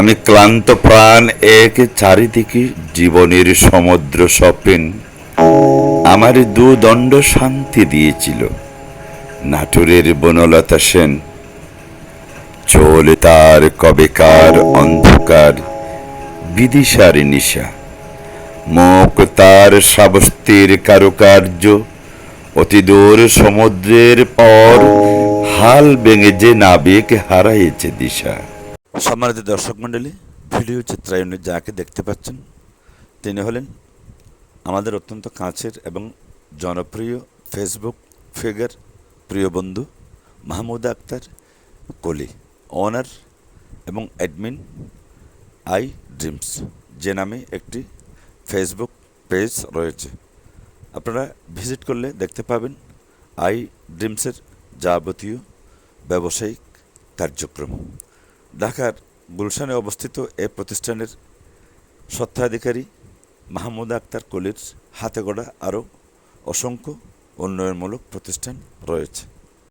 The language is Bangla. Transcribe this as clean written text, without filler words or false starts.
আমি ক্লান্ত প্রাণ এক চারিদিকে জীবনের সমুদ্র সপেন আমার দুদণ্ড শান্তি দিয়েছিল নাটোরের বনলতা সেন। চলে তার কবেকার অন্ধকার বিদিশার নিশা, মুখ তার শ্রাবস্তির কারুকার্য, অতিদূর সমুদ্রের পর হাল ভেঙে যে নাবিক হারাইছে দিশা। সম্মানিত দর্শক মণ্ডলী, ভিডিও চিত্রায়নে যাকে দেখতে পাচ্ছেন তিনি হলেন আমাদের অত্যন্ত কাছের এবং জনপ্রিয় ফেসবুক ফিগার, প্রিয় বন্ধু মাহমুদা আক্তার কলি, ওনার এবং অ্যাডমিন আই ড্রিমস, যে নামে একটি ফেসবুক পেজ রয়েছে। আপনারা ভিজিট করলে দেখতে পাবেন আই ড্রিমসের যাবতীয় ব্যবসায়িক কার্যক্রম। ঢাকার গুলশানে অবস্থিত এ প্রতিষ্ঠানের স্বত্বাধিকারী মাহমুদা আক্তার কলির হাতে গড়া আরও অসংখ্য উন্নয়নমূলক প্রতিষ্ঠান রয়েছে।